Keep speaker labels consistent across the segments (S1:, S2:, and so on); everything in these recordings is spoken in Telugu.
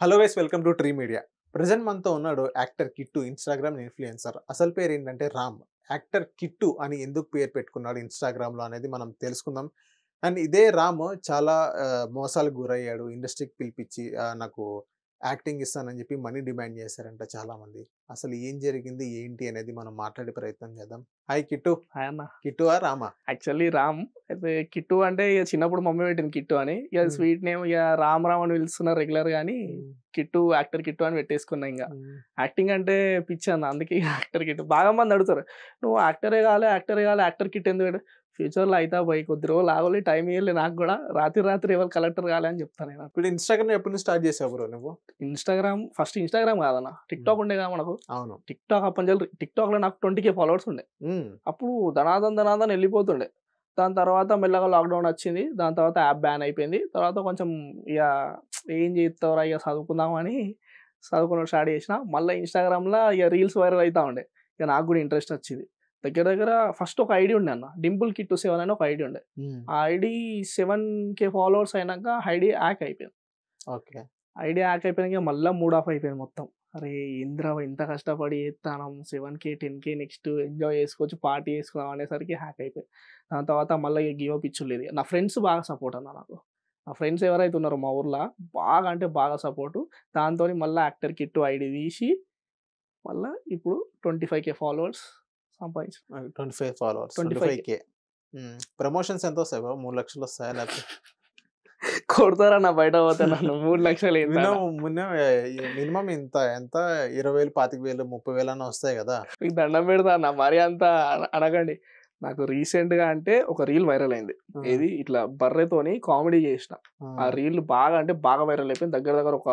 S1: Hello guys, welcome to tree media. Present మనతో ఉన్నాడు యాక్టర్ కిట్టు, ఇన్స్టాగ్రామ్ ఇన్ఫ్లుయెన్సర్. అసలు పేరు ఏంటంటే రామ్. యాక్టర్ కిట్టు అని ఎందుకు పేరు పెట్టుకున్నాడు ఇన్స్టాగ్రామ్లో అనేది మనం తెలుసుకుందాం. అండ్ ఇదే రామ్ చాలా మోసాలకు గురయ్యాడు. ఇండస్ట్రీకి పిలిపించి నాకు యాక్టింగ్ ఇస్తానని చెప్పి మనీ డిమాండ్ చేశారంట చాలామంది. అసలు ఏం జరిగింది ఏంటి అనేది మనం మాట్లాడే ప్రయత్నం చేద్దాం. హాయ్ కిట్టు.
S2: హాయ్ అన్న.
S1: కిట్టువా రామా?
S2: యాక్చువల్లీ రామ్. అయితే కిట్టు అంటే ఇక చిన్నప్పుడు మమ్మీ పెట్టింది కిట్టు అని. ఇక స్వీట్ నేమ్ ఇక రామ్ రామ్ అని పిలుస్తున్నారు రెగ్యులర్ గాని కిట్టు, యాక్టర్ కిట్టు అని పెట్టేసుకున్నా. ఇంకా యాక్టింగ్ అంటే పిచ్చి అన్న, అందుకే యాక్టర్ కిట్టు. బాగా మంది అడుగుతారు, నువ్వు యాక్టరే కావాలి యాక్టర్ కిట్ ఎందుకు? ఫ్యూచర్లో అయితే పోయి కొద్ది రోజులు ఆగలి, టైం ఇవ్వలే. నాకు కూడా రాత్రి ఎవరు కలెక్టర్ కాలే అని చెప్తాను నేను.
S1: ఇప్పుడు ఇన్స్టాగ్రామ్ ఎప్పుడు నుంచి స్టార్ట్ చేసావు బ్రో నువ్వు?
S2: ఫస్ట్ ఇన్స్టాగ్రామ్ కాదన్న, టిక్ టాక్ ఉండే కదా మనకు.
S1: అవును.
S2: టిక్ టాక్ అప్పటి టిక్ టాక్ లో నాకు 20K ఫాలోవర్స్ ఉండే. అప్పుడు ధనాదన్ వెళ్ళిపోతుండే. దాని తర్వాత మెల్లగా లాక్డౌన్ వచ్చింది. దాని తర్వాత యాప్ బ్యాన్ అయిపోయింది. తర్వాత కొంచెం ఇక ఏం చేస్తావురా ఇక చదువుకుందామని చదువుకున్న స్టార్ట్ చేసిన. మళ్ళీ ఇన్స్టాగ్రామ్లో ఇక రీల్స్ వైరల్ అవుతా ఉండే. ఇక నాకు కూడా ఇంట్రెస్ట్ వచ్చింది. దగ్గర ఫస్ట్ ఒక ఐడి ఉండే అన్న, డింపుల్ కిట్టు 7 అని ఒక ఐడి ఉండే. ఆ ఐడి 7K ఫాలోవర్స్ అయినాక ఐడి హ్యాక్ అయిపోయింది.
S1: ఓకే.
S2: ఐడి హ్యాక్ అయిపోయినాక మళ్ళీ మూడ్ ఆఫ్ అయిపోయింది మొత్తం. అరే ఇంద్ర ఇంత కష్టపడి చేస్తాను, 7K 10K నెక్స్ట్ ఎంజాయ్ చేసుకోవచ్చు, పార్టీ చేసుకుందాం అనేసరికి హ్యాక్ అయిపోయింది. దాని తర్వాత మళ్ళీ గివ్ అప్ ఇచ్చులేదు. నా ఫ్రెండ్స్ బాగా సపోర్ట్ అన్న నాకు. నా ఫ్రెండ్స్ ఎవరైతే ఉన్నారో మా ఊర్లో బాగా అంటే బాగా సపోర్టు. దాంతో మళ్ళీ యాక్టర్ కిట్టు ఐడి తీసి మళ్ళీ ఇప్పుడు 25K ఫాలోవర్స్ సంపాదించు.
S1: 25 ఫాలోవర్స్, 25K. ప్రమోషన్స్ ఎంత వస్తాయి బ్రో? 3 లక్షలు వస్తాయా లేకపోతే?
S2: కొడతారన్న బయట పోతే నన్ను. 3 లక్షలు
S1: మినిమం ఎంత 20,000, 25,000, 30,000 అన్న వస్తాయి కదా?
S2: మీకు దండం పెడతా అన్న, మరీ అంత అనకండి. నాకు రీసెంట్గా అంటే ఒక రీల్ వైరల్ అయింది. ఏది ఇట్లా బర్రెతోని కామెడీ చేసిన. ఆ రీల్ బాగా అంటే బాగా వైరల్ అయిపోయింది. దగ్గర ఒక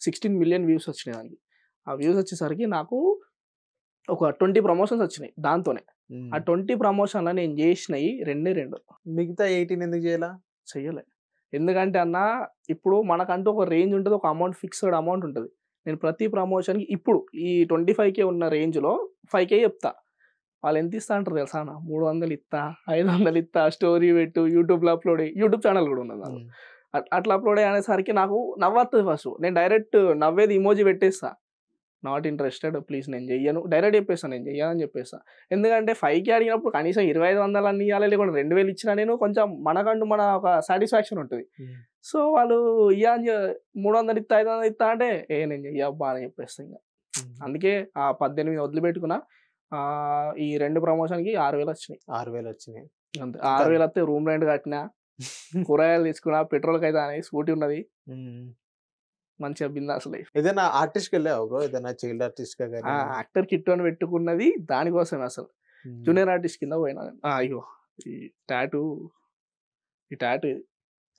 S2: 16 మిలియన్ వ్యూస్ వచ్చినాయి దానికి. ఆ వ్యూస్ వచ్చేసరికి నాకు ఒక 20 ప్రమోషన్స్ వచ్చినాయి దాంతోనే. ఆ 20 ప్రమోషన్లో నేను చేసినవి 2.
S1: మిగతా 18 ఎందుకు చేయాలా?
S2: చెయ్యలే. ఎందుకంటే అన్న, ఇప్పుడు మనకంటూ ఒక రేంజ్ ఉంటుంది, ఒక అమౌంట్, ఫిక్స్డ్ అమౌంట్ ఉంటుంది. నేను ప్రతి ప్రమోషన్కి ఇప్పుడు ఈ 25K ఉన్న రేంజ్లో 5K చెప్తా. వాళ్ళు ఎంత ఇస్తా అంటారు తెలుసా అన్న? 300 ఇస్తా, 500 ఇస్తా, స్టోరీ పెట్టు, యూట్యూబ్లో అప్లోడ్ అయ్యి, యూట్యూబ్ ఛానల్ కూడా ఉన్నది నాకు. అట్లా అప్లోడ్ అనేసరికి నాకు నవ్వుతుంది ఫస్ట్. నేను డైరెక్ట్ నవ్వేది ఇమోజీ పెట్టేస్తా, నాట్ ఇంట్రెస్టెడ్ ప్లీజ్, నేను చెయ్యను, డైరెక్ట్ చెప్పేస్తాను, నేను చెయ్యనని చెప్పేస్తాను. ఎందుకంటే 5K అడిగినప్పుడు కనీసం 2,500 అన్ని ఇవ్వాలి, లేకుండా 2,000 ఇచ్చినా నేను కొంచెం మనకంటూ మన ఒక సాటిస్ఫాక్షన్ ఉంటుంది. సో వాళ్ళు ఇయ్య అని 300 ఇస్తా, 500 ఇస్తా అంటే నేను చెయ్యబ్బా అని చెప్పేస్తాను. ఇంకా అందుకే ఆ 18 వదిలిపెట్టుకున్నా. ఈ 2 ప్రమోషన్కి 6,000 వచ్చినాయి.
S1: 6,000 వచ్చినాయి
S2: అంతే. 6,000 వస్తే రూమ్ రెంట్ కట్టినా, కూరగాయలు తీసుకున్నా, పెట్రోల్కి అయితే అని, స్కూటీ ఉన్నది, మంచిగా బిందాస్ లైఫ్.
S1: ఏదైనా ఆర్టిస్ట్కి వెళ్ళావు బ్రో? ఏదైనా చైల్డ్ ఆర్టిస్ట్ గా?
S2: యాక్టర్ కిట్టు అని పెట్టుకున్నది దానికోసమే. అసలు జూనియర్ ఆర్టిస్ట్ కింద పోయినా. అయ్యో ఈ టాటూ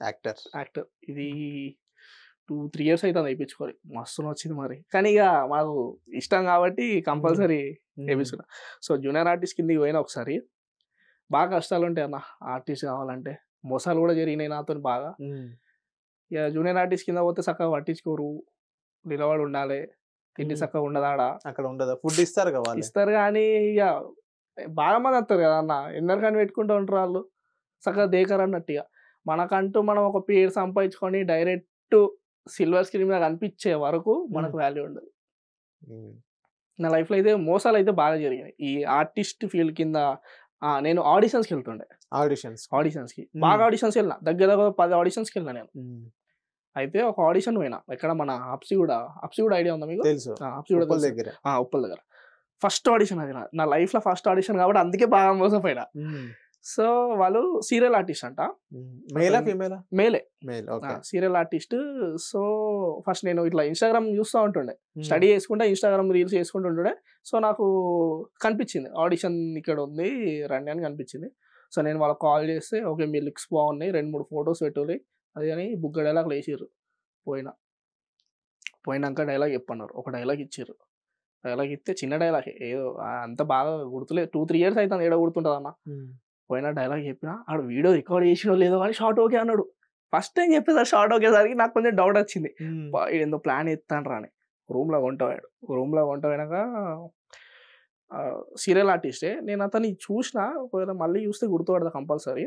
S2: యాక్టర్ ఇది 2-3 years అయితే వేయించుకోవాలి. మస్తు వచ్చింది మరి. కానీ ఇక మాకు ఇష్టం కాబట్టి కంపల్సరీ వేయించుకున్నా. సో జూనియర్ ఆర్టిస్ట్ కిందకి పోయినా ఒకసారి. బాగా కష్టాలు ఉంటాయి అన్న ఆర్టిస్ట్ కావాలంటే. మోసాలు కూడా జరిగినాయి నాతో బాగా. ఇక జూనియర్ ఆర్టిస్ట్ కింద పోతే చక్కగా పట్టించుకోరు, నిలబడి ఉండాలి, తిండి చక్కగా ఉండదాడా,
S1: అక్కడ ఉండదా? ఫుడ్ ఇస్తారు కదా?
S2: ఇస్తారు కానీ ఇక బాగా మంది వస్తారు కదా అన్న, ఎందరికని పెట్టుకుంటూ ఉంటారు వాళ్ళు, చక్కగా దేకరు అన్నట్టు. ఇక మనకంటూ మనం ఒక పేరు సంపాదించుకొని డైరెక్ట్ సిల్వర్ స్క్రీన్ మీద కనిపించే వరకు మనకు వాల్యూ ఉండదు. నా లైఫ్లో అయితే మోసాలు అయితే బాగా జరిగినాయి ఈ ఆర్టిస్ట్ ఫీల్డ్ కింద. నేను ఆడిషన్స్కి వెళ్తుండే. ఆడిషన్స్కి బాగా ఆడిషన్స్కి వెళ్ళిన. దగ్గర 10 ఆడిషన్స్కి వెళ్ళిన నేను. అయితే ఒక ఆడిషన్ పోయినా, ఎక్కడ మన హప్సిగూడ ఐడియా ఉందా మీకు?
S1: తెలుసు.
S2: హప్సిగూడ ఉప్పల్ దగ్గర ఫస్ట్ ఆడిషన్ అది. నా లైఫ్లో ఫస్ట్ ఆడిషన్ కాబట్టి అందుకే బాగా మోసపోయినా. సో వాళ్ళు సీరియల్ ఆర్టిస్ట్ అంట. మేలే సీరియల్ ఆర్టిస్ట్. సో ఫస్ట్ నేను ఇట్లా ఇన్స్టాగ్రామ్ చూస్తూ ఉంటుండే, స్టడీ చేసుకుంటే ఇన్స్టాగ్రామ్ రీల్స్ చేసుకుంటూ ఉంటుండే. సో నాకు కనిపించింది ఆడిషన్ ఇక్కడ ఉంది రండి అని కనిపించింది. సో నేను వాళ్ళకి కాల్ చేస్తే, ఓకే మీ లుక్స్ బాగున్నాయి, 2-3 ఫొటోస్ పెట్టుకోవాలి అది అని బుగ్గ డైలాగ్ వేసిర్రు. పోయినాక డైలాగ్ చెప్పన్నారు. ఒక డైలాగ్ ఇచ్చిర్రు. డైలాగ్ ఇస్తే చిన్న డైలాగ్, ఏదో అంత బాగా గుర్తులేదు, 2-3 years అవుతుంది ఏడో గుర్తుంటుంది అన్న. పోయినా డైలాగ్ చెప్పినా, ఆడు వీడియో రికార్డ్ చేసినో లేదో కానీ షార్ట్ ఓకే అన్నాడు. ఫస్ట్ టైం చెప్పేసారి షార్ట్ ఓకేసరికి నాకు కొంచెం డౌట్ వచ్చింది, ఏందో ప్లాన్ ఎత్తాను రా అని. రూమ్లో పోయినాక సీరియల్ ఆర్టిస్టే. నేను అతన్ని చూసిన, ఒకవేళ మళ్ళీ చూస్తే గుర్తుపడతా కంపల్సరీ.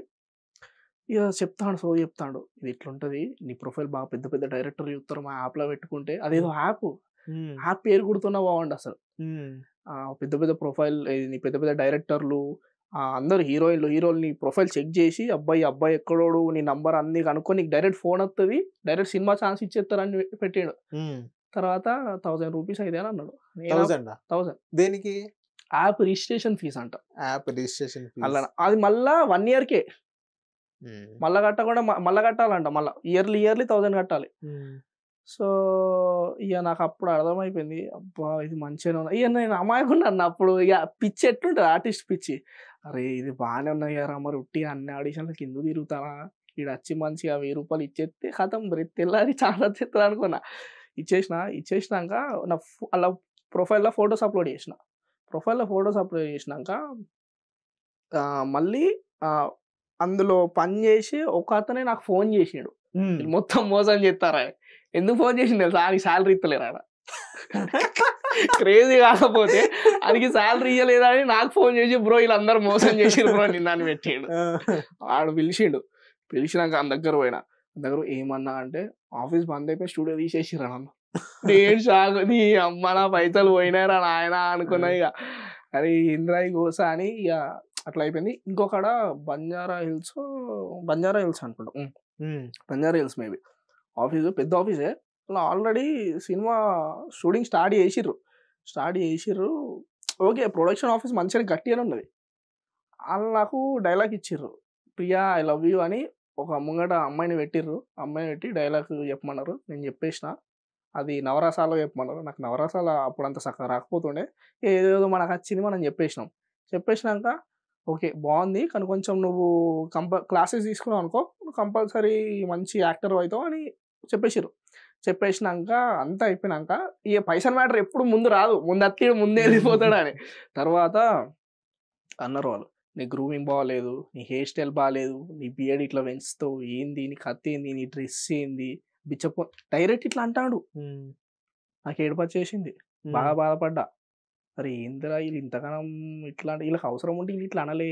S2: ఇక చెప్తాడు, సో చెప్తాడు, ఇది ఇట్లుంటది, నీ ప్రొఫైల్ బాగా పెద్ద పెద్ద డైరెక్టర్లు చూస్తారు మా యాప్లో పెట్టుకుంటే. అదేదో యాప్ యాప్ పేరు గుర్తున్నా బాగుండు అసలు. పెద్ద పెద్ద ప్రొఫైల్, నీ పెద్ద పెద్ద డైరెక్టర్లు, అందరు హీరోయిన్లు నీ ప్రొఫైల్ చెక్ చేసి అబ్బాయి ఎక్కడోడు, నీ నంబర్ అన్ని కనుక్కొని నీకు డైరెక్ట్ ఫోన్ వస్తుంది, డైరెక్ట్ సినిమా ఛాన్స్ ఇచ్చేస్తారని పెట్టాడు. తర్వాత 1000 రూపీస్ అయితే అని అన్నాడు. 1000
S1: దేనికి?
S2: యాప్ రిజిస్ట్రేషన్ ఫీజ్ అంట.
S1: యాప్ రిజిస్ట్రేషన్
S2: అలా అది మళ్ళా 1 ఇయర్కే మళ్ళా కట్టకుండా మళ్ళా కట్టాలంట. మళ్ళీ ఇయర్లీ 1000 కట్టాలి. సో ఇక నాకు అప్పుడు అర్థమైపోయింది, అబ్బా ఇది మంచిగానే ఉంది. ఇక నేను అమాయకున్నాను అప్పుడు. ఇక పిచ్చి ఎట్లుంటుంది ఆర్టిస్ట్ పిచ్చి, అరే ఇది బాగానే ఉన్నాయి కదా మరి, ఉట్టి అన్ని ఆడిషన్లకి ఎందుకు తిరుగుతానా, ఇక్కడ వచ్చి మంచిగా 1000 రూపాయలు ఇచ్చేస్తే కథం తెల్లారి చాలా తెస్తుంది అనుకున్నా. ఇచ్చేసినాక నా అలా ప్రొఫైల్లో ఫొటోస్ అప్లోడ్ చేసినాక మళ్ళీ అందులో పని చేసి ఒక అతనే నాకు ఫోన్ చేసిండు, మొత్తం మోసం చేస్తారా, ఎందుకు ఫోన్ చేసిండు తెలుసా, ఆయనకి శాలరీ ఇస్తలేరు ఆడ. క్రేజీ కాకపోతే ఆయనకి శాలరీ ఇవ్వలేదా అని నాకు ఫోన్ చేసి, బ్రో వీళ్ళందరూ మోసం చేసిరు బ్రో నిన్ను పెట్టాడు. ఆడు పిలిచినాక ఆయన దగ్గర పోయినా, ఏమన్నా అంటే ఆఫీస్ బంద్ అయిపోయి స్టూడియో తీసేసిరా నన్ను. నేను షాక్, నీ అమ్మ నా పైసలు పోయినారా నాయన అనుకున్నా. ఇక అరే ఇంద్రాయి కోసా అని ఇక అట్లా అయిపోయింది. ఇంకొకడ బంజారా హిల్స్ అనుకుంటా, బంజారా హిల్స్ మేబీ ఆఫీసు, పెద్ద ఆఫీసే. అలా ఆల్రెడీ సినిమా షూటింగ్ స్టార్ట్ చేసిర్రు. ఓకే ప్రొడక్షన్ ఆఫీస్ మంచిగా గట్టిగానే ఉన్నది. వాళ్ళు నాకు డైలాగ్ ఇచ్చిర్రు, ప్రియా ఐ లవ్ యూ అని. ఒక ముంగట అమ్మాయిని పెట్టి డైలాగ్ చెప్పమన్నారు. నేను చెప్పేసిన, అది నవరసాలో చెప్పమన్నారు. నాకు నవరసాల అప్పుడంత చక్కగా రాకపోతుండే, ఏదేదో మనకు వచ్చింది మనం చెప్పేసినాక ఓకే బాగుంది, కానీ కొంచెం నువ్వు క్లాసెస్ తీసుకున్నావు అనుకో, కంపల్సరీ మంచి యాక్టర్ అవుతావు అని చెప్పేసినాక అంతా అయిపోయినాక, ఈ పైసల మ్యాటర్ ఎప్పుడు ముందు రాదు, ముందే వెళ్ళిపోతాడు అని. తర్వాత అన్నారు వాళ్ళు, నీ గ్రూమింగ్ బాగాలేదు, నీ హెయిర్ స్టైల్ బాగాలేదు, నీ బియర్డ్ ఇట్లా పెంచుతావు, ఏంది నీ కత్తి ఏంది, నీ డ్రెస్ ఏంది, డైరెక్ట్ ఇట్లా అంటాడు. నాకు ఏడుపొచ్చేసింది, బాగా బాధపడ్డా. అరే ఏందిరా వీళ్ళు ఇంతగానం ఇట్లా, వీళ్ళకి అవసరం ఉంటే వీళ్ళు ఇట్లా అనలే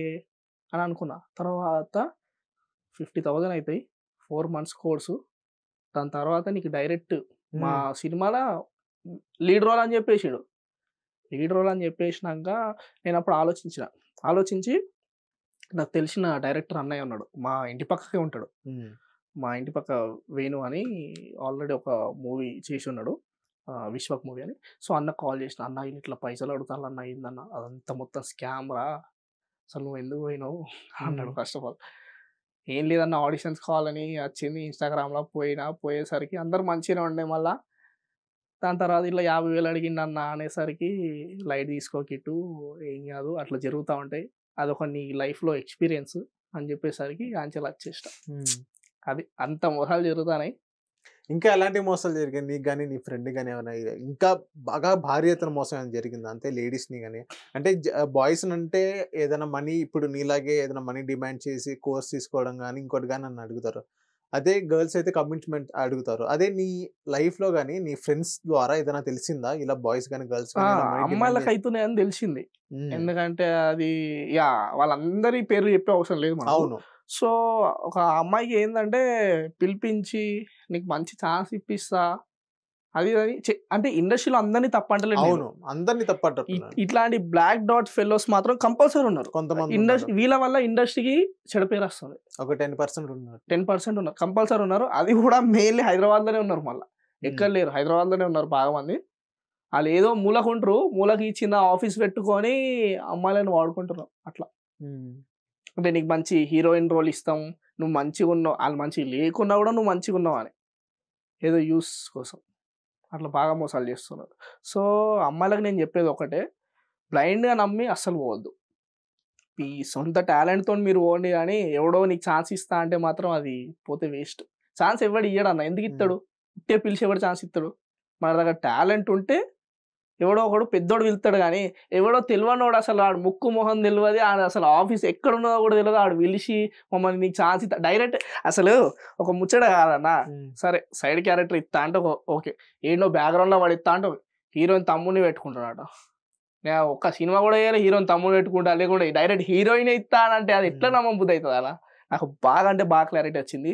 S2: అని అనుకున్నా. తర్వాత 50,000 అవుతాయి, 4 months కోర్సు. దాని తర్వాత నీకు డైరెక్ట్ మా సినిమాలో లీడ్ రోల్ అని చెప్పేసినాక నేను అప్పుడు ఆలోచించి నాకు తెలిసిన డైరెక్టర్ అన్నయ్య ఉన్నాడు, మా ఇంటి పక్కకే ఉంటాడు. మా ఇంటి పక్క వేణు అని ఆల్రెడీ ఒక మూవీ చేసి ఉన్నాడు, విశ్వక్ మూవీ అని. సో అన్న కాల్ చేసిన, అన్న ఇట్లా పైసలు అడుగుతాను అన్న, ఏందన్న అదంతా మొత్తం స్కామ్ రా, అసలు నువ్వు ఎందుకు పోయినావు అన్నాడు. ఫస్ట్ ఆఫ్ ఆల్ ఏం లేదన్న, ఆడిషన్స్ కావాలని వచ్చింది, ఇన్స్టాగ్రామ్లో పోయేసరికి అందరు మంచిగానే ఉండే. మళ్ళీ దాని తర్వాత ఇట్లా 50,000 అడిగిండన్న అనేసరికి, లైట్ తీసుకోకిట్టు ఏం కాదు, అట్లా జరుగుతూ ఉంటాయి, అదొక నీ లైఫ్లో ఎక్స్పీరియన్స్ అని చెప్పేసరికి ఆంచలు వచ్చేసిన. అది అంత మోసాలు జరుగుతున్నాయి.
S1: ఇంకా ఎలాంటి మోసాలు జరిగాయి నీకు కానీ నీ ఫ్రెండ్ కానీ? ఏమైనా ఇంకా బాగా భారీ ఎత్తున మోసం ఏమైనా జరిగింది అంతే లేడీస్ని కానీ? అంటే బాయ్స్ అంటే ఏదైనా మనీ, ఇప్పుడు నీలాగే ఏదైనా మనీ డిమాండ్ చేసి కోర్స్ తీసుకోవడం కానీ ఇంకోటి కానీ నన్ను అడుగుతారు. అదే గర్ల్స్ అయితే కమిట్మెంట్ అడుగుతారు. అదే నీ లైఫ్లో కానీ నీ ఫ్రెండ్స్ ద్వారా ఏదైనా తెలిసిందా ఇలా బాయ్స్ కానీ గర్ల్స్
S2: అమ్మాయిలకు అవుతున్నాయని తెలిసింది? ఎందుకంటే అది వాళ్ళందరి పేర్లు చెప్పే అవసరం లేదు.
S1: అవును.
S2: సో ఒక అమ్మాయికి ఏంటంటే పిలిపించి నీకు మంచి ఛాన్స్ ఇప్పిస్తా అది అంటే ఇండస్ట్రీలో అందరినీ తప్పంటలేదు,
S1: అందరినీ తప్పంటారు.
S2: ఇట్లాంటి బ్లాక్ డాట్ ఫెలోస్ మాత్రం కంపల్సరీ ఉన్నారు కొంతమంది. వీళ్ళ వల్ల ఇండస్ట్రీకి చెడు పేరు వస్తుంది.
S1: ఒక 10%
S2: ఉన్నారు కంపల్సరీ ఉన్నారు. అది కూడా మెయిన్లీ హైదరాబాద్లోనే ఉన్నారు, మళ్ళీ ఎక్కడ లేరు, హైదరాబాద్లోనే ఉన్నారు బాగా మంది. వాళ్ళు ఏదో మూలకి ఇచ్చిన ఆఫీస్ పెట్టుకొని అమ్మాయిలను వాడుకుంటున్నారు అట్లా. అంటే నీకు మంచి హీరోయిన్ రోల్ ఇస్తాం, నువ్వు మంచిగా ఉన్నావు, వాళ్ళు మంచిగా లేకున్నా కూడా నువ్వు మంచిగా ఉన్నావు అని ఏదో యూస్ కోసం అట్లా బాగా మోసాలు చేస్తున్నారు. సో అమ్మాయిలకు నేను చెప్పేది ఒకటే, బ్లైండ్గా నమ్మి అస్సలు పోవద్దు. ఈ సొంత టాలెంట్తో మీరు పోండి, కానీ ఎవడో నీకు ఛాన్స్ ఇస్తా అంటే మాత్రం అది పోతే వేస్ట్. ఛాన్స్ ఎవడు ఇయ్యడన్న, ఎందుకు ఇస్తాడు? ఇట్టే పిలిచి ఎవడు ఛాన్స్ ఇస్తాడు? మన దగ్గర టాలెంట్ ఉంటే ఎవడో ఒకడు పెద్దోడు పిలుస్తాడు, కానీ ఎవడో తెలియనోడు అసలు ఆడు ముక్కు మొహం తెలియదు, ఆడు అసలు ఆఫీస్ ఎక్కడ ఉన్నదో కూడా తెలియదు, ఆడు పిలిచి మమ్మల్ని నీకు ఛాన్స్ ఇస్తా డైరెక్ట్. అసలు ఒక ముచ్చట కాదన్నా, సరే సైడ్ క్యారెక్టర్ ఇస్తా అంటే ఓకే, ఏంటో బ్యాక్గ్రౌండ్లో వాడు ఇస్తా అంటే హీరోయిన్ తమ్ముడిని పెట్టుకుంటాడట. నేను ఒక్క సినిమా కూడా వేయాలి, హీరోయిన్ తమ్ముడు పెట్టుకుంటా, లేకుండా డైరెక్ట్ హీరోయిన్ ఇస్తా అంటే అది ఎట్లా నమ్మబుద్ధి అవుతుంది? అలా నాకు బాగా అంటే బాగా క్లారిటీ వచ్చింది.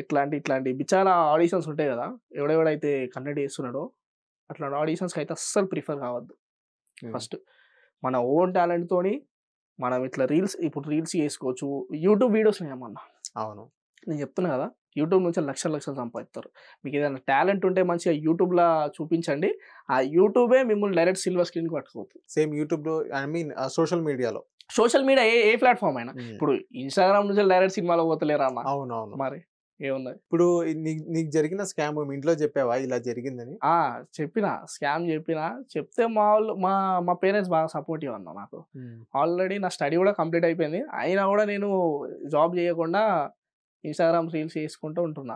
S2: ఇట్లాంటి బిచాల ఆడిషన్స్ ఉంటాయి కదా, ఎవడెవడైతే కండక్ట్ చేస్తున్నాడో అట్లాంటి ఆడిషన్స్కి అయితే అస్సలు ప్రిఫర్ కావద్దు. ఫస్ట్ మన ఓన్ టాలెంట్తోని మనం ఇట్లా ఇప్పుడు రీల్స్ చేసుకోవచ్చు. యూట్యూబ్ వీడియోస్ ఏమన్నా,
S1: అవును,
S2: నేను చెప్తున్నా కదా, యూట్యూబ్ నుంచి లక్షలు సంపాదిస్తారు. మీకు ఏదైనా టాలెంట్ ఉంటే మంచిగా యూట్యూబ్లో చూపించండి. ఆ యూట్యూబే మిమ్మల్ని డైరెక్ట్ సిల్వర్ స్క్రీన్కి పట్టుకోవచ్చు.
S1: సేమ్ యూట్యూబ్లో, ఐ మీన్ సోషల్ మీడియాలో,
S2: సోషల్ మీడియా ఏ ప్లాట్ఫామ్ అయినా. ఇప్పుడు ఇన్స్టాగ్రామ్ నుంచి డైరెక్ట్ సినిమాలో పోతలేరా అన్న?
S1: అవునవును.
S2: మరి ఏమున్నది?
S1: ఇప్పుడు నీకు జరిగిన స్కామ్ మీ ఇంట్లో చెప్పావా ఇలా జరిగిందని?
S2: చెప్పిన, స్కామ్ చెప్తే మా వాళ్ళు మా పేరెంట్స్ బాగా సపోర్టివ్ అన్న నాకు. ఆల్రెడీ నా స్టడీ కూడా కంప్లీట్ అయిపోయింది, అయినా కూడా నేను జాబ్ చేయకుండా ఇన్స్టాగ్రామ్ రీల్స్ చేసుకుంటూ ఉంటున్నా.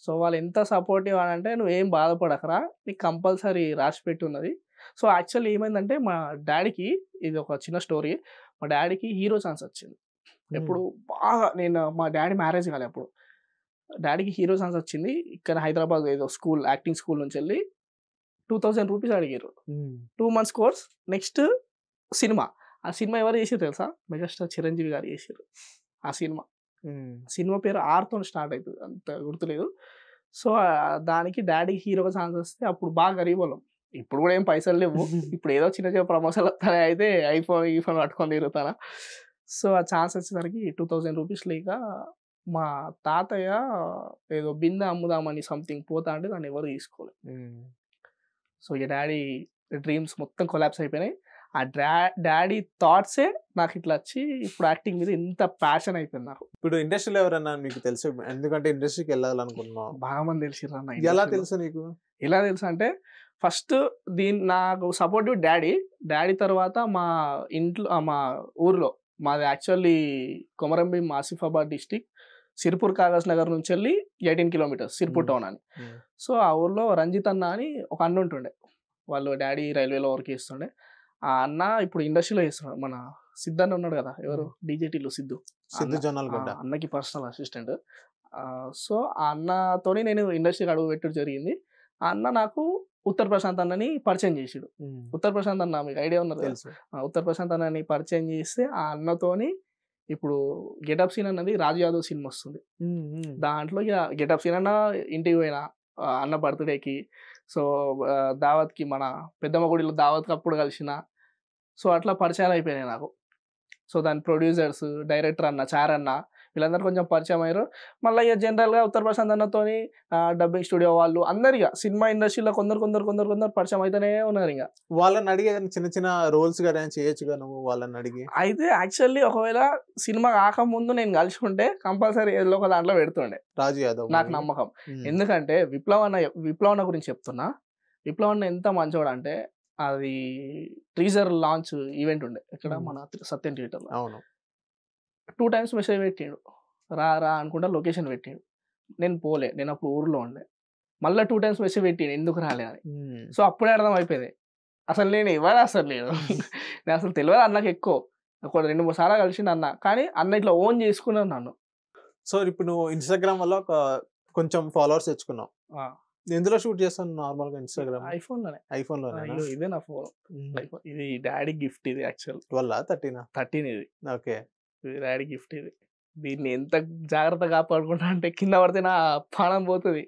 S2: సో వాళ్ళు ఎంత సపోర్టివ్ అని అంటే, నువ్వేం బాధపడకరా, నీకు కంపల్సరీ రాసి పెట్టి ఉన్నది. సో యాక్చువల్లీ ఏమైందంటే, మా డాడీకి ఇది ఒక చిన్న స్టోరీ. మా డాడీకి హీరో ఛాన్స్ వచ్చింది. ఎప్పుడు బాగా మా డాడీ మ్యారేజ్ కాలే అప్పుడు. డాడీకి హీరో ఛాన్స్ వచ్చింది. ఇక్కడ హైదరాబాద్ ఏదో స్కూల్, యాక్టింగ్ స్కూల్ నుంచి వెళ్ళి 2000 రూపీస్ అడిగారు. 2 months కోర్స్. Next cinema. ఆ సినిమా ఎవరు చేసారు తెలుసా? మెగాస్టార్ చిరంజీవి గారు చేసారు ఆ సినిమా. సినిమా పేరు ఆర్తో స్టార్ట్ అవుతుంది, అంత గుర్తులేదు. సో దానికి డాడీ హీరోగా ఛాన్స్ వస్తే అప్పుడు బాగా గరీబోళ్ళం. ఇప్పుడు కూడా ఏం పైసలు లేవు. ఇప్పుడు ఏదో చిన్న చిన్న ప్రమోషన్లు వస్తాయి, అయితే ఐఫోన్ పట్టుకొని తిరుగుతానా. సో ఆ ఛాన్స్ వచ్చేసరికి 2000 రూపీస్ లేక మా తాతయ్య ఏదో బిందె అమ్ముదామని సంథింగ్ పోతా అంటే దాన్ని ఎవరు తీసుకోలేదు. సో ఇక డాడీ డ్రీమ్స్ మొత్తం కొలాప్స్ అయిపోయినాయి. ఆ డాడీ థాట్సే నాకు ఇట్లా వచ్చి ఇప్పుడు యాక్టింగ్ మీద ఇంత ప్యాషన్ అయిపోయింది నాకు.
S1: ఇప్పుడు ఇండస్ట్రీలో ఎవరన్నా మీకు తెలుసు? ఎందుకంటే ఇండస్ట్రీకి వెళ్ళాలనుకుంటున్నావు,
S2: బాగా మంది తెలిసిర్రు అన్న.
S1: ఎలా తెలుసు నీకు?
S2: ఎలా తెలుసు అంటే, ఫస్ట్ నాకు సపోర్టివ్ డాడీ తర్వాత మా ఇంట్లో, మా ఊర్లో, మాది యాక్చువల్లీ కొమరంభీం ఆసిఫాబాద్ డిస్టిక్, సిరిపూర్ కాగజ్ నగర్ నుంచి వెళ్ళి 18 kilometers సిరిపూర్ టౌన్ అని. సో ఆ ఊర్లో రంజిత్ అన్న అని ఒక అన్న ఉంటుండే, వాళ్ళు డాడీ రైల్వేలో వర్క్ చేస్తుండే. ఆ అన్న ఇప్పుడు ఇండస్ట్రీలో చేస్తున్నాడు. మన సిద్ధన్న ఉన్నాడు కదా, ఎవరు, డీజేటీలో సిద్ధు
S1: జొన్నలగడ్డ,
S2: అన్నకి పర్సనల్ అసిస్టెంట్. సో ఆ అన్నతోని నేను ఇండస్ట్రీకి అడుగు పెట్టడం జరిగింది. ఆ అన్న నాకు ఉత్తర్ ప్రశాంత్ అన్నని పరిచయం చేసాడు. ఉత్తర్ ప్రశాంత్ అన్న మీకు ఐడియా ఉన్నది? ఉత్తర్ ప్రశాంత్ అన్నని పరిచయం చేస్తే ఆ అన్నతోని ఇప్పుడు గెటప్ సీన్ అన్నది రాజు యాదవ్ సినిమా వస్తుంది. దాంట్లో ఇక గెటప్ సీన్ అన్న ఇంటికి పోయినా అన్న బర్త్డేకి. సో దావత్కి, మన పెద్దమ్మ గుడిలో దావత్కి అప్పుడు కలిసిన. సో అట్లా పరిచయాలు అయిపోయినాయి నాకు. సో దాని ప్రొడ్యూసర్స్, డైరెక్టర్ అన్న, చార్ అన్న, వీళ్ళందరూ కొంచెం పరిచయం అయ్యారు. మళ్ళీ ఇక జనరల్గా ఉత్తర్ ప్రశాంత్ అన్నతోని డబ్బింగ్ స్టూడియో వాళ్ళు అందరిగా సినిమా ఇండస్ట్రీలో కొందరు పరిచయం అయితేనే ఉన్నారు. ఇంకా
S1: వాళ్ళని అడిగి చిన్న చిన్న రోల్స్ కానీ చేయొచ్చుగా నువ్వు వాళ్ళని అడిగి? అయితే
S2: యాక్చువల్లీ ఒకవేళ సినిమా కాకముందు నేను కలిసి ఉంటే కంపల్సరీ ఏదో ఒక దాంట్లో పెడుతుండే
S1: రాజు యాదవ్, నాకు
S2: నమ్మకం. ఎందుకంటే విప్లవ్ అన్న గురించి చెప్తున్నా. విప్లవ్ అన్న ఎంత మంచోడు అంటే, అది టీజర్ లాంచ్ ఈవెంట్ ఉండే ఇక్కడ మన సత్యం థియేటర్లో.
S1: అవును,
S2: 2 times మెసేజ్ పెట్టిండు, రా అనుకుంటా లొకేషన్ పెట్టిండు. నేను పోలే, నేను అప్పుడు ఊర్లో ఉండే. మళ్ళీ 2 times మెసేజ్ పెట్టిండు, ఎందుకు రాలే అని. సో అప్పుడే అర్థం అయిపోయింది అసలు నేను ఇవ్వాలి, అసలు నేను అసలు తెలియదు అన్నకి ఎక్కువ. ఒక 2-3 సార్లు కలిసిండు అన్న, కానీ అన్న ఇట్లా ఓన్ చేసుకున్నాను నన్ను.
S1: సో ఇప్పుడు నువ్వు ఇన్స్టాగ్రామ్ వల్ల కొంచెం ఫాలోవర్స్ తెచ్చుకున్నావు. ఎందులో షూట్ చేస్తాను నార్మల్గా? ఇన్స్టాగ్రామ్, ఐఫోన్లోనే.
S2: ఇదే నా ఫోన్, ఇది డాడీ గిఫ్ట్. ఇది యాక్చువల్ 13 ఇది.
S1: ఓకే,
S2: డాడీ గిఫ్ట్ ఇది. దీన్ని ఎంత జాగ్రత్తగా కాపాడుకుంటా అంటే, కింద పడితే నా ప్రాణం పోతుంది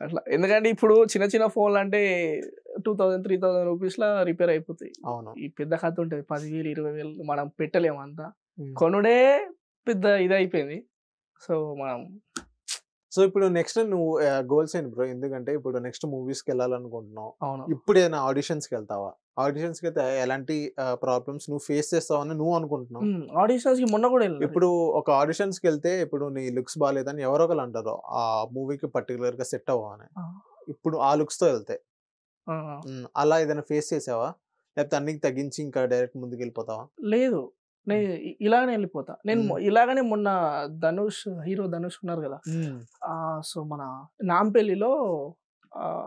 S2: అట్లా. ఎందుకంటే ఇప్పుడు చిన్న చిన్న ఫోన్లు అంటే 2000-3000 రూపీస్లో రిపేర్ అయిపోతాయి.
S1: అవును, ఈ
S2: పెద్ద ఖర్చు ఉంటుంది 10,000-20,000 మనం పెట్టలేము అంతా. కొనుడే పెద్ద ఇది అయిపోయింది.
S1: సో ఇప్పుడు నెక్స్ట్ నువ్వు గోల్స్ ఏంటి బ్రో? ఎందుకంటే ఇప్పుడు నెక్స్ట్ మూవీస్కి వెళ్ళాలనుకుంటున్నావు.
S2: అవును.
S1: ఇప్పుడు ఏదైనా ఆడిషన్స్కి వెళ్తావా? ఆడిషన్స్కి అయితే ఎలాంటి ప్రాబ్లమ్స్ నువ్వు ఫేస్ చేస్తావని నువ్వు అనుకుంటున్నావు?
S2: ఆడిషన్స్కి మొన్న కూడా వెళ్ళాను.
S1: ఇప్పుడు ఒక ఆడిషన్స్కి వెళ్తే ఇప్పుడు నీ లుక్స్ బాగాలేదని ఎవరో ఒకరు అంటారు, ఆ మూవీకి పర్టికులర్గా సెట్ అవ్వవు అని. ఇప్పుడు ఆ లుక్స్తో వెళ్తే అలా ఏదైనా ఫేస్ చేసావా? లేకపోతే అన్నికి తగ్గించి ఇంకా డైరెక్ట్ ముందుకు వెళ్ళిపోతావా?
S2: లేదు, నేను ఇలాగనే వెళ్ళిపోతా. నేను ఇలాగనే మొన్న హీరో ధనుష్ ఉన్నారు కదా, సో మన నాంపల్లిలో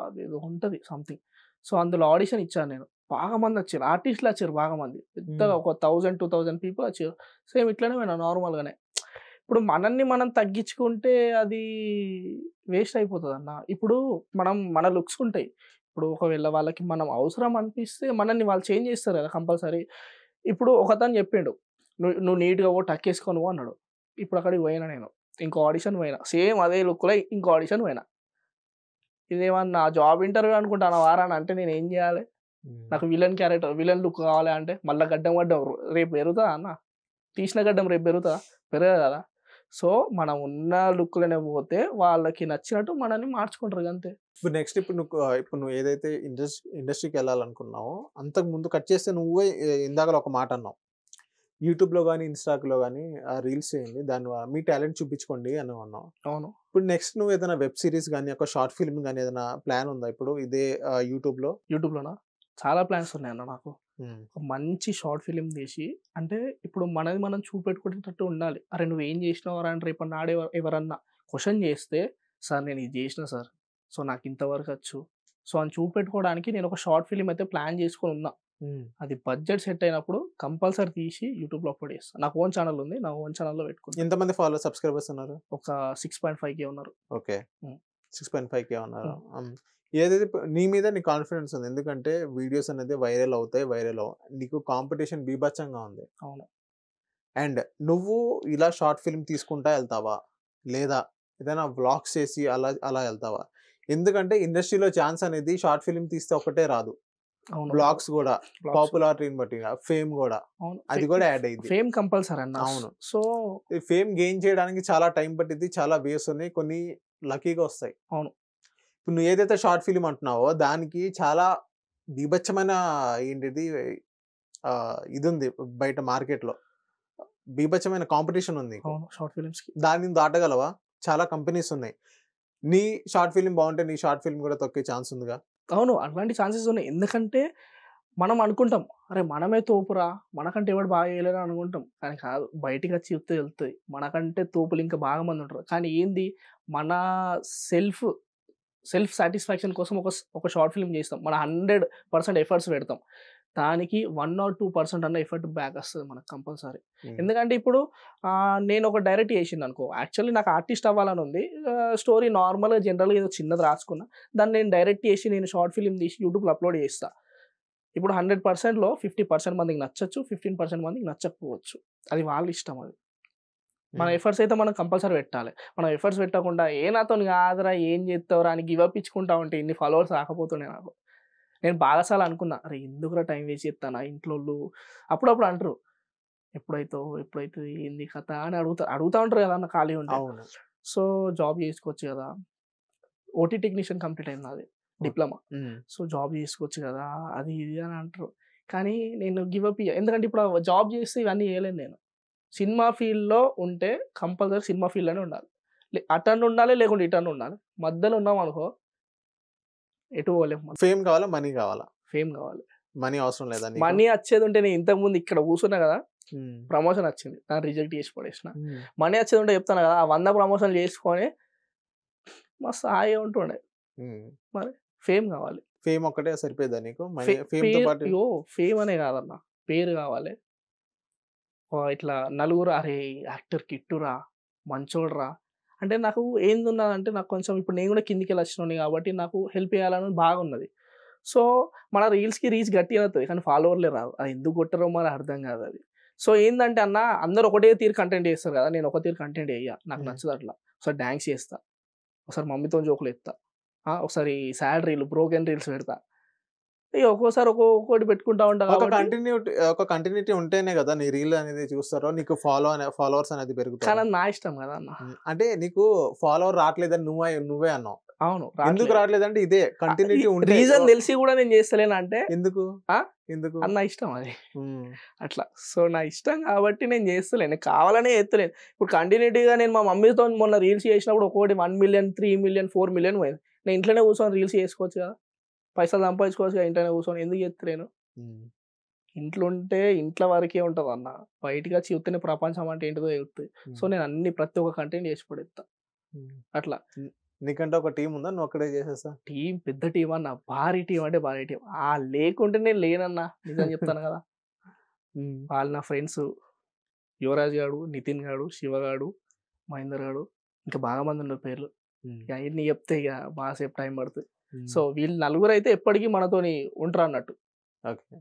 S2: అదేదో ఉంటుంది సంథింగ్. సో అందులో ఆడిషన్ ఇచ్చాను నేను. బాగా మంది వచ్చారు, ఆర్టిస్టులు వచ్చారు బాగా మంది, పెద్దగా ఒక 1000-2000 పీపుల్ వచ్చారు. సేమ్ ఇట్లానే పోయినా నార్మల్గానే. ఇప్పుడు మనల్ని మనం తగ్గించుకుంటే అది వేస్ట్ అయిపోతుంది అన్న. ఇప్పుడు మన లుక్స్ ఉంటాయి. ఇప్పుడు ఒకవేళ వాళ్ళకి మనం అవసరం అనిపిస్తే మనల్ని వాళ్ళు చేంజ్ చేస్తారు కదా కంపల్సరీ. ఇప్పుడు ఒకతను చెప్పిండు, నువ్వు నీట్గా ఓ టక్ వేసుకొని అన్నాడు. ఇప్పుడు అక్కడికి పోయినా నేను. ఇంకో ఆడిషన్ పోయినా. సేమ్ అదే లుక్‌లో ఇంకో ఆడిషన్ పోయినా. ఇదేమన్నా జాబ్ ఇంటర్వ్యూ అనుకుంటున్నావారా అని అంటే నేనేం జేయాలి? నాకు విలన్ క్యారెక్టర్, విలన్ లుక్ కావాలి అంటే మళ్ళా గడ్డం రేపు పెరుగుతదా అన్న? తీసిన గడ్డం రేపు పెరుగుతదా? పెరగదు కదా! సో, మనం ఉన్న లుక్‌లోనే పోతే వాళ్ళకి నచ్చినట్టు మనల్ని మార్చుకుంటారు గంతే.
S1: ఇప్పుడు నెక్స్ట్ ఇప్పుడు నువ్వు ఏదైతే ఇండస్ట్రీకెళ్ళాలనుకున్నావో, అంతకు ముందు కట్ చేస్తే నువ్వే ఇందాకల ఒక మాట అన్నావు. యూట్యూబ్‌లో గాని, ఇన్‌స్టాలో గాని రీల్స్ చేయండి. మీ టాలెంట్ చూపించుకోండి అని అన్నావు.
S2: అవును.
S1: ఇప్పుడు నెక్స్ట్ నువ్వు ఏదైనా వెబ్ సీరీస్ గాని, ఒక షార్ట్ ఫిల్మ్ గాని ఏదైనా ప్లాన్ ఉందా ఇప్పుడు ఇదే యూట్యూబ్‌లో?
S2: యూట్యూబ్‌లోనా? చాలా ప్లాన్స్ ఉన్నాయన్న నాకు.
S1: హ్మ్.
S2: ఒక మంచి షార్ట్ ఫిల్మ్ తీసి అంటే ఇప్పుడు మనది మనం చూపెట్టుకునేటట్టు ఉండాలి. అరే! నువ్వేం జేసినావురా అని రేపన్నాడు ఎవరన్నా క్వెషన్ జేస్తే, సార్ నేను ఇది జేసినా సార్. సో, నాకు ఇంతవరకొచ్చు. సో, అని చూపెట్టుకోవడానికి నేను ఒక షార్ట్ ఫిల్మ్ అయితే ప్లాన్ జేసుకొని ఉన్నా.
S1: హ్మ్.
S2: అది బడ్జెట్ సెట్ అయినప్పుడు కంపల్సరీ తీసి యూట్యూబ్‌లో అప్‌లోడ్ చేస్తా. నాకు ఓన్ ఛానెల్ ఉంది. నా ఓన్ ఛానెల్‌లో పెట్టుకుంటా.
S1: ఎంతమంది సబ్‌స్క్రైబర్స్ ఉన్నారు?
S2: ఒక 6.5K ఉన్నారు.
S1: ఓకే.
S2: హ్మ్.
S1: 6.5K ఉన్నారు.
S2: హ్మ్.
S1: హ్మ్. ఏదైతే నీ మీద నీకు కాన్ఫిడెన్స్ ఉంది. ఎందుకంటే వీడియోస్ అనేది వైరల్ అవ్వు. నీకు కాంపిటీషన్ బీభత్సంగా ఉంది.
S2: అవును.
S1: అండ్ నువ్వు ఇలా షార్ట్ ఫిల్మ్ తీసుకుంటా ఎళ్తావా? లేదా ఏదైనా వ్లాగ్స్ చేసి అలా అలా ఎళ్తావా? ఎందుకంటే ఇండస్ట్రీలో ఛాన్స్ అనేది షార్ట్ ఫిల్మ్ తీస్తే ఒక్కటే రాదు.
S2: అవును. రాదు.
S1: వ్లాగ్స్ గూడా
S2: వ్లాగ్స్
S1: పాపులారిటీని బట్టి ఫేమ్ గూడా.
S2: అవును.
S1: అది గూడా యాడ్ అయ్యిద్ది.
S2: ఫేమ్ కంపల్సరీ అన్న.
S1: అవును.
S2: సో
S1: ఈ ఫేమ్ గెయిన్ చేయడానికి చాలా టైం పట్టిద్ది. చాలా వేస్ ఉన్నాయి. కొన్ని లక్కీగా వస్తాయి.
S2: అవును.
S1: ఇప్పుడు నువ్వు ఏదైతే షార్ట్ ఫిల్మ్ అంటున్నావో దానికి చాలా బీభత్సమైన ఏంటిది ఇదుంది బయట మార్కెట్‌లో. బీభత్సమైన కాంపిటీషన్ ఉంది నీకు.
S2: అవును. షార్ట్ ఫిల్మ్స్‌కి.
S1: దాన్ని దాటగలవా? చాలా కంపెనీస్ ఉన్నాయి. నీ షార్ట్ ఫిల్మ్ బావుంటే నీ షార్ట్ ఫిల్మ్ గూడా తొక్కే ఛాన్స్ ఉందిగా?
S2: అవును. అట్లాంటి ఛాన్సెస్ ఉన్నాయి. ఎందుకంటే మనం అనుకుంటాం. అరే! మనమే తోపురా! మనకంటే ఎవడు బాగా చేయలేరు అనుకుంటాం. కానీ కాదు. బయటికొచ్చి చెప్తే తెలుస్తది. మనకంటే తోపులు ఇంకా బాగా మందుంటరు. కానీ ఏంది మన సెల్ఫ్, సెల్ఫ్ సాటిస్ఫాక్షన్ కోసం ఒక షార్ట్ ఫిల్మ్ చేస్తాం. మన 100% ఎఫర్ట్స్ పెడతాం. దానికి 1 ఆర్ 2% అన్న ఎఫర్ట్ బ్యాక్ వస్తది మనకు కంపల్సరీ.
S1: హ్మ్.
S2: ఎందుకంటే ఇప్పుడు నేను ఒక డైరెక్ట్ చేసిండనుకో యాక్చువల్లీ నాకు ఆర్టిస్ట్ అవ్వాలని ఉంది. స్టోరీ నార్మల్‌గా జనరల్‌గా ఏదో చిన్నది రాసుకున్నా. దాన్ని నేను డైరెక్ట్ చేసి నేను షార్ట్ ఫిల్మ్ తీసి యూట్యూబ్‌లో అప్‌లోడ్ చేస్తా. ఇప్పుడు 100%లో 50% మందికి నచ్చొచ్చు. 15% మందికి నచ్చకపోవచ్చు. అది వాళ్ళ ఇష్టం అది. మన
S1: హ్మ్.
S2: ఎఫర్ట్స్ అయితే మనం కంపల్సరీ పెట్టాలి. మనం ఎఫర్ట్స్ పెట్టకుండా నాతోని కాదురా ఏం చేస్తావురా అని గివ్ అప్ ఇచ్చుకుంటా ఉంటే ఇన్ని ఫాలోవర్స్ రాకపోతుండే నాకు. నేను బాగా సార్లు అనుకున్నా. అరే! ఎందుకురా టైం వేస్ట్ చేత్తానా ఇంట్లోళ్ళు అప్పుడప్పుడు అంటరు. ఎప్పుడైతది ఏంది కథ అని అడుగుతా ఉంటారు కదా! అన్న ఖాళీగా ఉంటే.
S1: అవును.
S2: సో, జాబ్ చేసుకోవచ్చు కదా! ఓటీ టెక్నీషియన్ కంప్లీట్ అయింది నాది.
S1: ఓకే.
S2: డిప్లొమా.
S1: హ్మ్.
S2: సో, జాబ్ చేసుకోవచ్చు కదా! అది ఇది అని అంటరు. కానీ నేను గివ్ అప్ ఎందుకంటే ఇప్పుడు జాబ్ చేస్తే ఇవన్నీ చేయలేను నేను. సినిమా ఫీల్డ్‌లో ఉంటే కంపల్సరీ సినిమా ఫీల్డ్‌లోనే ఉండాలి. అటన్నా ఉండాలి, లేకుంటే ఇటన్నా ఉండాలి. మధ్యలో ఉన్నామనుకో ఎటు పోలేం మనం.
S1: ఫేమ్ కావాలా? మనీ కావాలా?
S2: ఫేమ్ కావాలి.
S1: మనీ అవసరం లేదా నీకు?
S2: మనీ వచ్చేదుంటే నేను ఇంతకుముందు ఇక్కడ కూర్చున్నా కదా!
S1: హ్మ్.
S2: ప్రమోషన్ వచ్చింది. దాన్ని రిజెక్ట్ చేసి పడేసిన.
S1: హ్మ్.
S2: మనీ వచ్చేదుంటే చెప్తాను కదా! ఆ 100 ప్రమోషన్‌లు చేసుకొని మస్తు హాయిగా ఉంటుండే.
S1: హ్మ్.
S2: మరి ఫేమ్ కావాలి.
S1: ఫేమ్ ఒక్కటే సరిపోయిద్దా నీకు? ఫేమ్‌తో
S2: పేరు
S1: పాటు
S2: ఫేమ్ అనే కాదన్న. పేరు కావాలి. ఇట్లా నలుగురు అరే! యాక్టర్ కిట్టురా, మంచోడురా అంటే నాకు ఏందున్నదంటే నాకు కొంచెం ఇప్పుడు నేను కూడా కిందికెళ్ళి వచ్చినోడిని కాబట్టి నాకు హెల్ప్ చేయాలని బాగున్నది. సో, మన రీల్స్‌కి రీచ్ గట్టిగా వత్తది. కానీ ఫాలోవర్‌లే రారు. అది ఎందుకు కొట్టారో మరి అర్థం కాదది. సో, ఏందంటే అన్న అందరూ ఒకటే తీరు కంటెంట్ చేస్తారు కదా! నేను ఒక తీరు కంటెంట్ చెయ్య. నాకు
S1: హ్మ్.
S2: నచ్చదు అట్లా. ఒకసారి డాన్స్ చేస్తా. ఒకసారి మమ్మీతోని జోకులేత్తా. ఒకసారి సాడ్ రీల్, బ్రోకెన్ రీల్స్ పెడతా. ఇగ ఒక్కోసారి ఒక్కొక్కటి పెట్టుకుంటా ఉంటా కాబట్టి
S1: ఒక కంటిన్యూటీ ఉంటేనే గదా! నీ రీల్ అనేది చూస్తారో, నీకు ఫాలోవర్స్ అనేది పెరుగుతారు.
S2: కానీ అది నా ఇష్టం కదా అన్న.
S1: హ్మ్. అంటే నీకు ఫాలోవర్ రావట్లేదని నువ్వే అన్నావు.
S2: అవును.
S1: ఎందుకు
S2: రాట్లేదు.
S1: రావట్లేదంటే ఇదే
S2: ఈ
S1: కంటిన్యూటీ ఉంటే
S2: రీజన్ తెలిసి గూడా నేను జేస్తలేనంటే
S1: ఎందుకు?
S2: ఆ!
S1: ఎందుకు?
S2: అది నా ఇష్టం అది.
S1: హ్మ్.
S2: అట్లా. సో, నా ఇష్టం గాబట్టి నేను జేస్తలేను. నేను కావాలనే జేత్తలేను. ఇప్పుడు కంటిన్యూటీగా నేను మా మమ్మీతోని మొన్న రీల్స్ చేసినప్పుడు ఒక్కోటి 1,000,000, 3,000,000, 4,000,000 పోయింది. నేను ఇంట్లోనే కూర్చొని రీల్స్ చేసుకోవచ్చు గదా! పైసలు సంపాదించుకోవచ్చుగా ఇంట్లోనే కూర్చొని. ఎందుకు జేత్తలేను?
S1: హ్మ్.
S2: ఇంట్లో ఉంటే ఇంట్లో వరకే ఉంటదన్న. బయటికొచ్చి చూత్తేనే ప్రపంచం అంటే ఏంటిదో తెలుత్తది. సో,
S1: హ్మ్.
S2: నేను ప్రతి ఒక్క కంటెంట్ చేసి పడేత్తా.
S1: హ్మ్.
S2: అట్లా.
S1: హ్మ్. నీకంటే ఒక టీమ్ ఉందా? నువ్వొక్కడే చేసేస్తా?
S2: పెద్ద టీమ్ అన్న. భారీ టీమ్ అంటే భారీ టీమ్. లేకుంటే నేను లేనన్నా. నిజం చెప్తాను గదా!
S1: హ్మ్.
S2: వాళ్ళు నా ఫ్రెండ్సు. యువరాజ్ గాడు, నితిన్ గాడు, శివ గాడు, మహేందర్ గాడు ఇంకా బాగా మందున్నారు పేర్లు.
S1: హ్మ్.
S2: ఇగ అయన్నీ చెప్తే ఇగ బాగా సేపు టైం పడతది.
S1: హ్మ్.
S2: సో, వీళ్ళు నలుగురైతే ఎప్పటికి మనతోని ఉంటారన్నట్టు.
S1: ఓకే.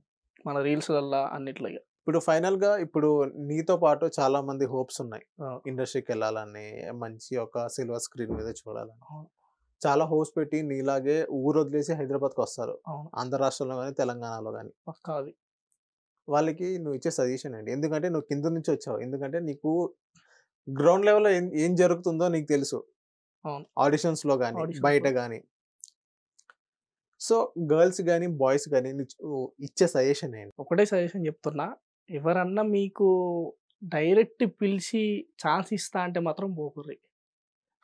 S2: మన రీల్స్‌లల్లా అన్నిట్లో ఇగ.
S1: ఇప్పుడు ఫైనల్‌గా ఇప్పుడు నీతో పాటు చాలా మంది హోప్స్ ఉన్నాయి.
S2: ఆ!
S1: ఇండస్ట్రీకెళ్ళాలని, మంచి ఒక సిల్వర్ స్క్రీన్ మీద చూడాలని.
S2: అవును.
S1: చాలా హోప్స్ పెట్టి నీలాగే ఊరొదిలేసి హైదరాబాద్‌కొస్తారు.
S2: అవును.
S1: ఆంధ్ర రాష్ట్రంలో గాని, తెలంగాణలో గాని.
S2: పక్కా అది.
S1: వాళ్ళకి నువ్వు ఇచ్చే సజెషన్ ఏంటి? ఎందుకంటే నువ్వు కింద నుంచి వచ్చావు. ఎందుకంటే నీకు గ్రౌండ్ లెవెల్‌లో ఏం ఏం జరుగుతుందో నీకు తెలుసు.
S2: అవును.
S1: ఆడిషన్స్‌లో గాని, బయట
S2: ఆడిషన్స్‌లో
S1: గాని. సో, గర్ల్స్ గాని, బాయ్స్ గాని నువ్వు ఇచ్చే సజెషన్ ఏంటి?
S2: ఒకటే సజెషన్ చెప్తున్నా. ఎవరన్నా మీకు డైరెక్ట్ పిలిచి ఛాన్స్ ఇస్తా అంటే మాత్రం పోకుర్రి.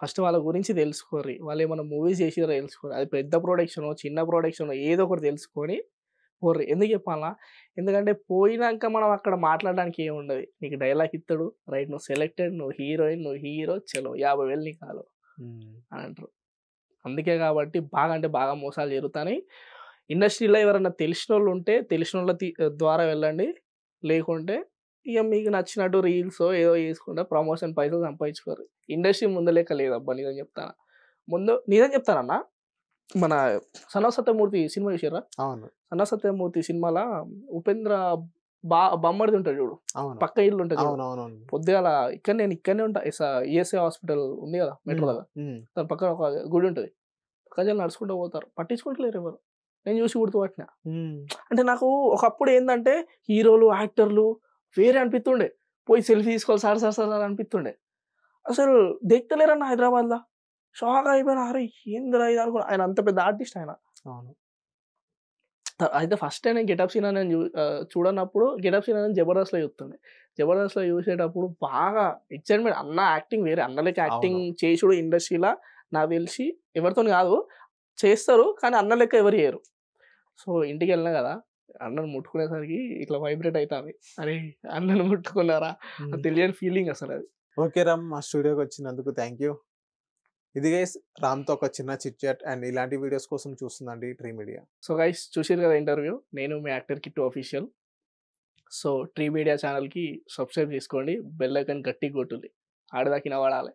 S2: ఫస్ట్ వాళ్ళ గురించి తెలుసుకోర్రి. వాళ్ళేమన్నా మూవీస్ చేసిర్రో తెలుసుకోర్రి. అది పెద్ద ప్రొడక్షనో, చిన్న ప్రొడక్షనో ఏదో ఒకటి తెలుసుకొని పోర్రి. ఎందుకు చెప్పాలా? ఎందుకంటే పోయినాక మనం అక్కడ మాట్లాడడానికి ఏముండదు. నీకు డైలాగ్ ఇత్తడు. రైట్ నువ్వు సెలెక్టెడ్, నువ్వు హీరోయిన్, నువ్వు హీరో చలో 50,000 నీకు ఆలు అని అంటారు. అందుకే కాబట్టి బాగా అంటే బాగా మోసాలు జరుగుతాయి. ఇండస్ట్రీలో ఎవరన్నా తెలిసినోళ్ళు ఉంటే తెలిసినోళ్ళ ద్వారా వెళ్ళండి. లేకుంటే ఇక మీకు నచ్చినట్టు రీల్సో ఏదో చేసుకుంటా ప్రమోషన్ పైసలు సంపాదించుకోర్రి. ఇండస్ట్రీ ముందు లెక్క లేదబ్బా నిజం చెప్తానా. నిజం చెప్తానన్నా మన 'సన్ ఆఫ్ సత్యమూర్తి' సినిమా చూసిర్రా?
S1: అవును.
S2: 'సన్ ఆఫ్ సత్యమూర్తి' సినిమాల ఉపేంద్ర బామ్మర్ది ఉంటాడు చూడు.
S1: అవును.
S2: పక్క ఇల్లు ఉంటది చూడు.
S1: అవునవునవును.
S2: పొద్దుగాల నేను ఇక్కడనే ఉంటా. ఈఎస్ఐ హాస్పిటల్ ఉంది కదా మెట్రో
S1: హ్మ్.
S2: దగ్గర.
S1: హ్మ్.
S2: దాని పక్కన ఒక గుడి ఉంటది. ప్రజలు నడుచుకుంటూ పోతారు. పట్టించుకుంటలేరు ఎవరు. నేను చూసి గుర్తుపట్టిన.
S1: హ్మ్.
S2: అంటే నాకు ఒకప్పుడు ఏందంటే హీరోలు, యాక్టర్లు వేరే అనిపిస్తుండే. పోయి సెల్ఫీ తీసుకోవాలి సార్ సార్ సార్ సార్ అనిపిస్తుండే. అసలు దేక్తలేరన్న హైదరాబాద్‌ల. షాక్ అయిపోయినా. అరే! ఏందిరా ఇది అనుకున్నా. ఆయన అంత పెద్ద ఆర్టిస్ట్ ఆయన.
S1: అవును.
S2: అయితే ఫస్ట్ టైమ్ నేను 'గెటప్ సీన్' నేను చూడనప్పుడు 'గెటప్ సీన్' అని 'జబర్దస్త్‌లో' చూస్తుండే. 'జబర్దస్త్‌లో' చూసేటప్పుడు బాగా ఎక్సైట్‌మెంట్ అన్న యాక్టింగ్ వేరే. అన్న లెక్క యాక్టింగ్
S1: అవును.
S2: చేసుడు ఇండస్ట్రీ‌ల నాకు తెలిసి ఎవరితోని కాదు. చేస్తారు. కానీ అన్న లెక్క ఎవరు చేయరు. సో, ఇంటికెళ్ళినా కదా! అన్నని ముట్టుకునేసరికి ఇట్లా వైబ్రేట్ అయితాంది. అరే! అన్నని ముట్టుకున్నారా?
S1: హ్మ్.
S2: అది తెలియని ఫీలింగ్ అసలది.
S1: ఓకే రామ్. మా స్టూడియోకొచ్చినందుకు థాంక్ యూ. ఇది గైస్ రామ్‌తో ఒక చిన్న చిట్ చాట్ అండ్ ఇలాంటి వీడియోస్ కోసం చూస్తుందండి ట్రీ మీడియా.
S2: సో, గైస్ చూసిర్రు కదా ఇంటర్వ్యూ. నేను మీ actor Kittu official. So, tree media ఛానెల్‌కి సబ్స్క్రైబ్ చేసుకోండి. బెల్ ఐకాన్ గట్టిగా కొట్టుర్రి. ఆడిదాకా ఇనబడాలే.